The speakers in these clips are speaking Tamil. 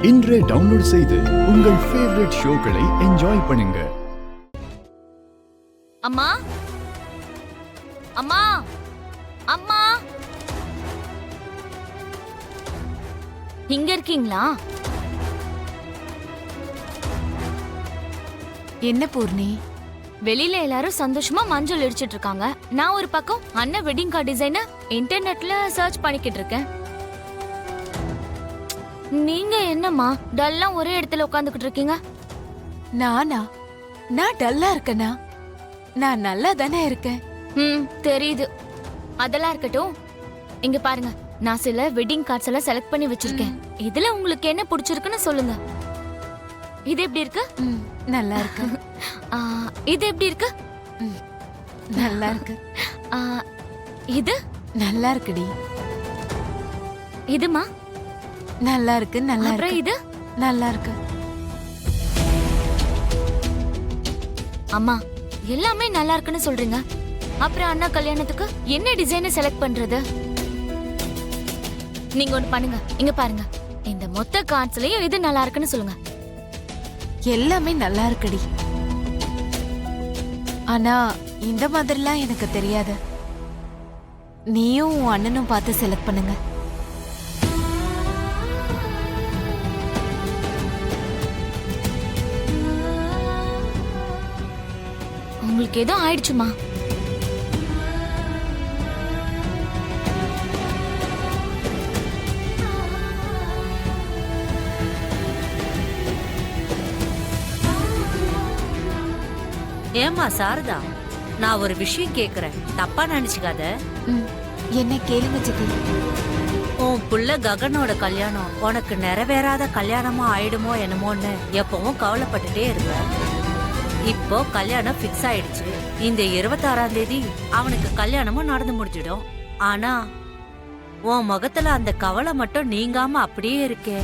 இன்றே டவுன்லோட் செய்து உங்கள் ஃபேவரட் ஷோக்களை என்ஜாய் பண்ணுங்க. அம்மா அம்மா அம்மா இங்க இருக்கீங்களா? என்ன பூர்ணி? வெளியில எல்லாரும் சந்தோஷமா மஞ்சள் இடிச்சிட்டு இருக்காங்க. நான் ஒரு பக்கம் அண்ணன் வெட்டிங் கார்டு டிசைனை இன்டர்நெட்ல சர்ச் பண்ணிக்கிட்டு இருக்கேன். நீங்க என்னம்மா டல்லா ஒரே இடத்துல உட்காந்துக்கிட்டு இருக்கீங்க? நான் டல்லா இருக்கேனா? நான் நல்லா தானே இருக்கேன். தெரியுது. அதெல்லாம் இருக்கட்டும். இங்க பாருங்க, நான் சில வெட்டிங் கார்ட்ஸ் எல்லாம் செலக்ட் பண்ணி வச்சிருக்கேன். இதுல உங்களுக்கு என்ன பிடிச்சிருக்குன்னு சொல்லுங்க. இது எப்படி இருக்கு? நல்லா இருக்கு. இது எப்படி இருக்கு? நல்லா இருக்கு. இது நல்லா இருக்குடி. இதுமா நல்லா இருக்கு. நல்லா இருக்கு. அப்புறம் இது நல்லா இருக்கு. அம்மா எல்லாமே நல்லா இருக்குன்னு சொல்றீங்க. அப்புறம் அண்ணா கல்யாணத்துக்கு என்ன டிசைனை செலக்ட் பண்றது? நீங்க ஒண்ணு பண்ணுங்க. இங்க பாருங்க, இந்த மொத்த கார்ட்ஸ்லயும் இது நல்லா இருக்குன்னு சொல்லுங்க. எல்லாமே நல்லா இருக்குடி. ஆனா இந்த மாதிரிலாம் எனக்கு தெரியாது. நீயும் உன் அண்ணனும் பார்த்து செலக்ட் பண்ணுங்க. உங்களுக்கு ஏதோ ஆயிடுச்சுமா? ஏமா சாரதா, நான் ஒரு விஷயம் கேக்குறேன், தப்பா நினைச்சுக்காத. என்ன கேளுங்க சித்தி. உன் புள்ள ககனோட கல்யாணம் உனக்கு நிறைவேறாத கல்யாணமா ஆயிடுமோ என்னமோன்னு எப்பவும் கவலைப்பட்டுட்டே இருப்ப. இப்போ கல்யாணம் பிக்ஸ் ஆயிடுச்சு. இந்த 26ஆம் தேதி அவனுக்கு கல்யாணமும் நடந்து முடிஞ்சிடும். ஆனா உன் முகத்துல அந்த கவலை மட்டும் நீங்காம அப்படியே இருக்கே.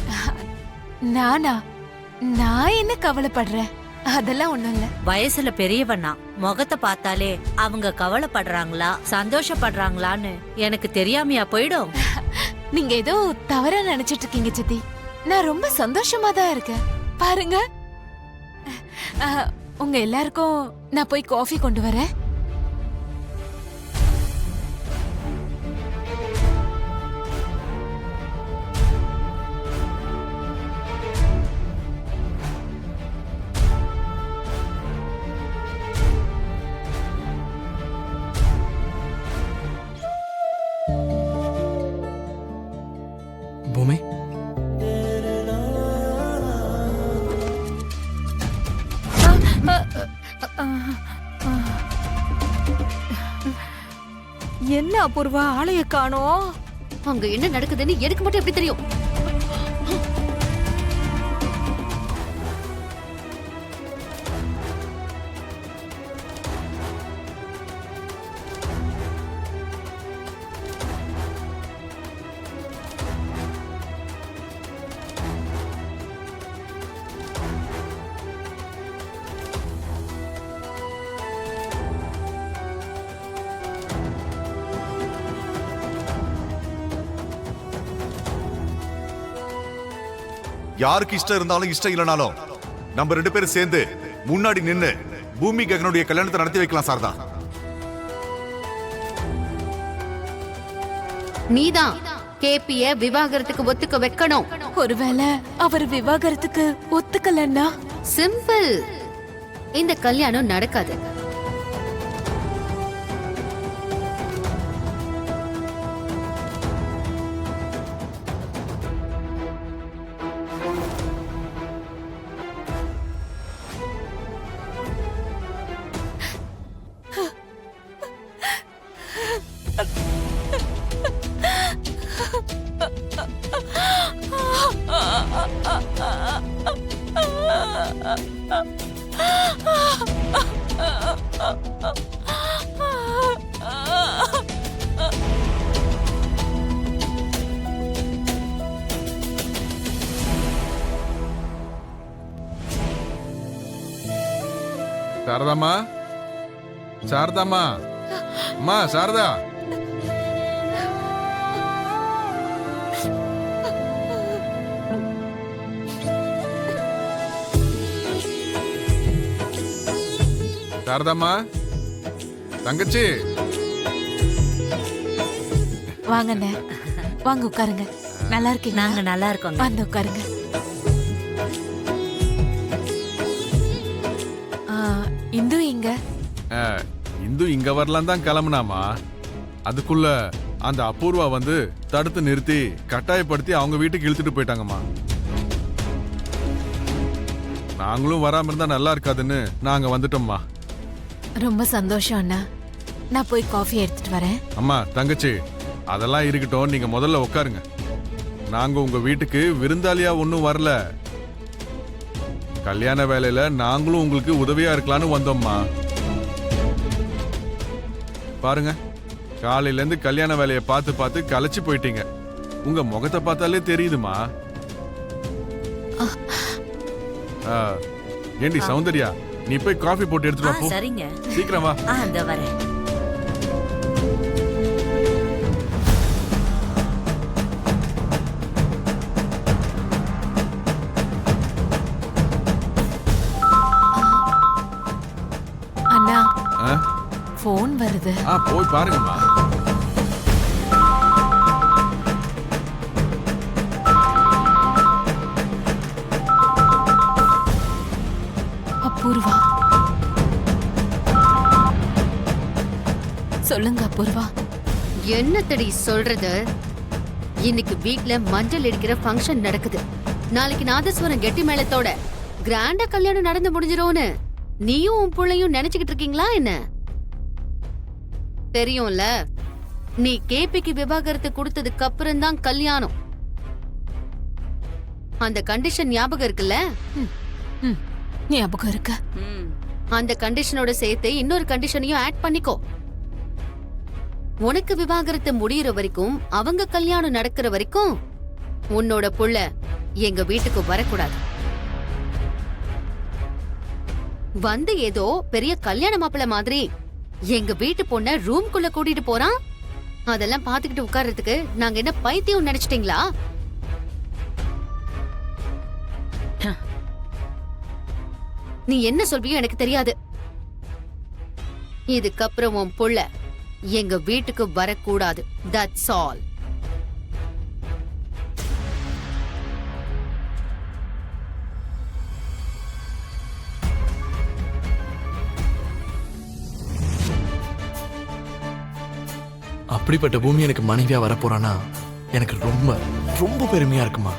நான் என்ன கவலைப்படுறேன்? அதெல்லாம் ஒண்ணும் இல்ல. வயசுல பெரியவனா முகத்தை பார்த்தாலே அவங்க கவலைப்படுறாங்களா சந்தோஷப்படுறாங்களான்னு எனக்கு தெரியாமையா போயிடும். நீங்க ஏதோ தவறா நினைச்சிட்டு இருக்கீங்க சித்தி. நான் ரொம்ப சந்தோஷமா தான் இருக்கேன். பாருங்க, உங்க எல்லாருக்கும் நான் போய் காஃபி கொண்டு வரேன். பூமி, என்ன அபூர்வா, ஆளைய காணோம். அங்க என்ன நடக்குதுன்னு எனக்கு மட்டும் எப்படி தெரியும்? யாருக்கு இஷ்டம் இருந்தாலும் இஷ்டம் இல்லனாலும் நம்ம 2 பேரும் சேர்ந்து முன்னாடி நின்னு பூமி ககனுடைய கல்யாணத்தை நடத்தி வைக்கலாம் சாரதா. நீதான் கேபிய விவாகரத்துக்கு ஒத்துக்க வைக்கணும். ஒருவேளை அவர் விவாகரத்துக்கு ஒத்துக்கலன்னா சிம்பிள், இந்த கல்யாணம் நடக்காது. சாரதாம்மா, சாரதாம்மா, அம்மா சாரதா. சாரதாம்மா தங்கச்சி வாங்கண்ணே, வாங்க உட்காருங்க. நல்லா இருக்கீங்க? நாங்க நல்லா இருக்கோங்க. வந்து உட்காருங்க. ஆ, இந்து இங்க. இந்து இங்க வரலாம் தான் கிளம்புனாமா, அதுக்குள்ள அந்த அபூர்வா வந்து தடுத்து நிறுத்தி கட்டாயப்படுத்தி அவங்க வீட்டுக்கு இழுத்துட்டு போயிட்டாங்கம்மா. நாங்களும் வராம இருந்தா நல்லா இருக்காதுன்னு நாங்க வந்துட்டோம்மா. ரொம்ப சந்தோஷம் அண்ணா. நான் போய் காஃபி எடுத்துட்டு வரேன். அம்மா தங்கச்சி அதெல்லாம் இருக்கட்டும், நீங்க முதல்ல உட்காருங்க. நாங்க உங்க வீட்டுக்கு விருந்தாளியா ஒன்னும் வரல, கல்யாண வேலையில நாங்களும் உங்களுக்கு உதவியா இருக்கலாம்னு வந்தோம்மா. பாருங்க, காலையில இருந்து கல்யாண வேலையை பார்த்து பார்த்து களைச்சு போயிட்டீங்க. உங்க முகத்தை பார்த்தாலே தெரியுதுமா. ஏண்டி சௌந்தர்யா, நீ போய் காஃபி போட்டு எடுத்துட்டு வா போ. சரிங்க. சீக்கிரம் வா. இந்த வரேன். அண்ணா, ஆ? ஃபோன் வருது. போய் பாருங்கம்மா. அபூர்வா. சொல்லுங்க அபூர்வா. என்னத்தடி சொல்றது? இன்னைக்கு வீட்ல மஞ்சள் அடிக்கிற ஃபங்க்ஷன் நடக்குது. நாளைக்கு நாதஸ்வரம் கெட்டி மேளத்தோட கிராண்டா கல்யாணம் நடந்து முடிஞ்சிரும்னு நீயும் உன் புள்ளையும் நினைச்சுக்கிட்டு இருக்கீங்களா என்ன? தெரியும்ல, நீ கேபிக்கு விவாகரத்து கொடுத்ததுக்கு அப்புறம் தான் கல்யாணம். அந்த கண்டிஷன் ஞாபகம் இருக்குல்ல? ஞாபகம் இருக்கு. அந்த கண்டிஷனோட சேர்த்து இன்னொரு கண்டிஷனையும் ஆட் பண்ணிக்கோ. உனக்கு விவாகரத்து முடியற வரைக்கும், அவங்க கல்யாணம் நடக்கிற வரைக்கும் உன்னோட புள்ள எங்க வீட்டுக்கு வரக்கூடாது. வந்து ஏதோ பெரிய கல்யாண மாப்பிள்ள மாதிரி எங்க வீட்டு பொண்ண ரூம்குள்ள கூட்டிட்டு போறான். அதெல்லாம் பாத்துக்கிட்டு உட்கார்றதுக்கு நாங்க என்ன பைத்தியம் நினைச்சிட்டீங்களா? நீ என்ன சொல்வியோ எனக்கு தெரியாது. இதுக்கப்புறம் உன் புள்ள எங்க வீட்டுக்கு வரக்கூடாது. That's all. அப்படிப்பட்ட பூமி எனக்கு மனைவியா வரப்போறானா எனக்கு ரொம்ப ரொம்ப பெருமையா இருக்குமா.